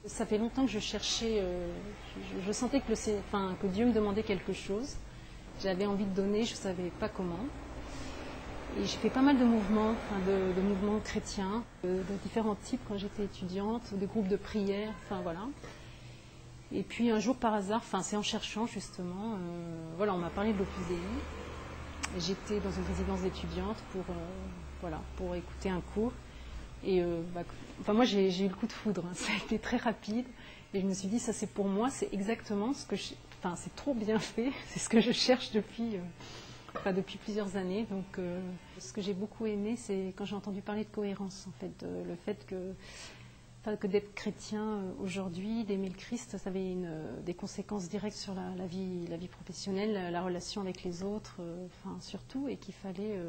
Ça fait longtemps que je cherchais, je sentais que Dieu me demandait quelque chose. J'avais envie de donner, je ne savais pas comment. Et j'ai fait pas mal de mouvements, de mouvements chrétiens, de différents types quand j'étais étudiante, de groupes de prière, voilà. Et puis un jour par hasard, c'est en cherchant justement, on m'a parlé de l'Opus Dei. J'étais dans une résidence d'étudiante pour écouter un cours. Et moi j'ai eu le coup de foudre, ça a été très rapide. Et je me suis dit, ça c'est pour moi, c'est exactement ce que c'est trop bien fait, c'est ce que je cherche depuis plusieurs années. Donc ce que j'ai beaucoup aimé, c'est quand j'ai entendu parler de cohérence, en fait, le fait que d'être chrétien aujourd'hui, d'aimer le Christ, ça avait des conséquences directes sur la vie professionnelle, la relation avec les autres, surtout, et qu'il fallait...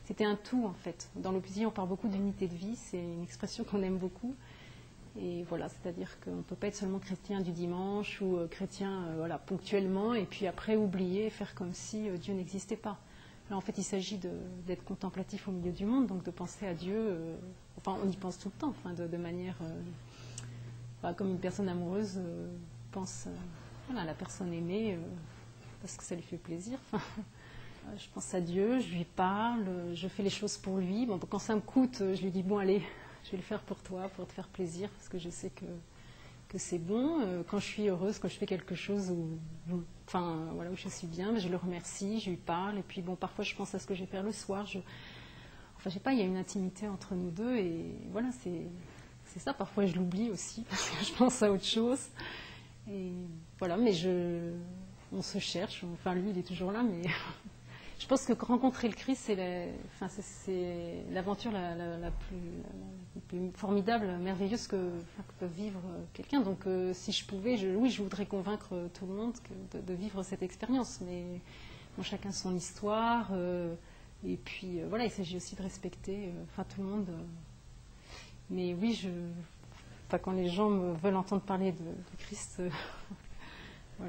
c'était un tout, en fait. Dans l'Opus Dei, on parle beaucoup d'unité de vie, c'est une expression qu'on aime beaucoup. Et voilà, c'est-à-dire qu'on ne peut pas être seulement chrétien du dimanche ou chrétien ponctuellement, et puis après oublier, faire comme si Dieu n'existait pas. Là, en fait, il s'agit d'être contemplatif au milieu du monde, donc de penser à Dieu. On y pense tout le temps, de manière comme une personne amoureuse pense à la personne aimée parce que ça lui fait plaisir. Je pense à Dieu, je lui parle, je fais les choses pour lui. Bon, quand ça me coûte, je lui dis bon allez, je vais le faire pour toi, pour te faire plaisir, parce que je sais que c'est bon. Quand je suis heureuse, quand je fais quelque chose où je suis bien, je le remercie, je lui parle. Et puis parfois je pense à ce que je vais faire le soir. Je sais pas, il y a une intimité entre nous deux et voilà, c'est ça. Parfois je l'oublie aussi parce que je pense à autre chose. Et voilà, mais on se cherche. Lui il est toujours là, mais je pense que rencontrer le Christ, c'est l'aventure la plus formidable, merveilleuse que peut vivre quelqu'un. Donc, si je pouvais, je voudrais convaincre tout le monde de vivre cette expérience. Mais chacun son histoire. Et puis, il s'agit aussi de respecter tout le monde. Mais oui, quand les gens veulent entendre parler de Christ,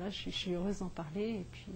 je suis heureuse d'en parler. Et puis...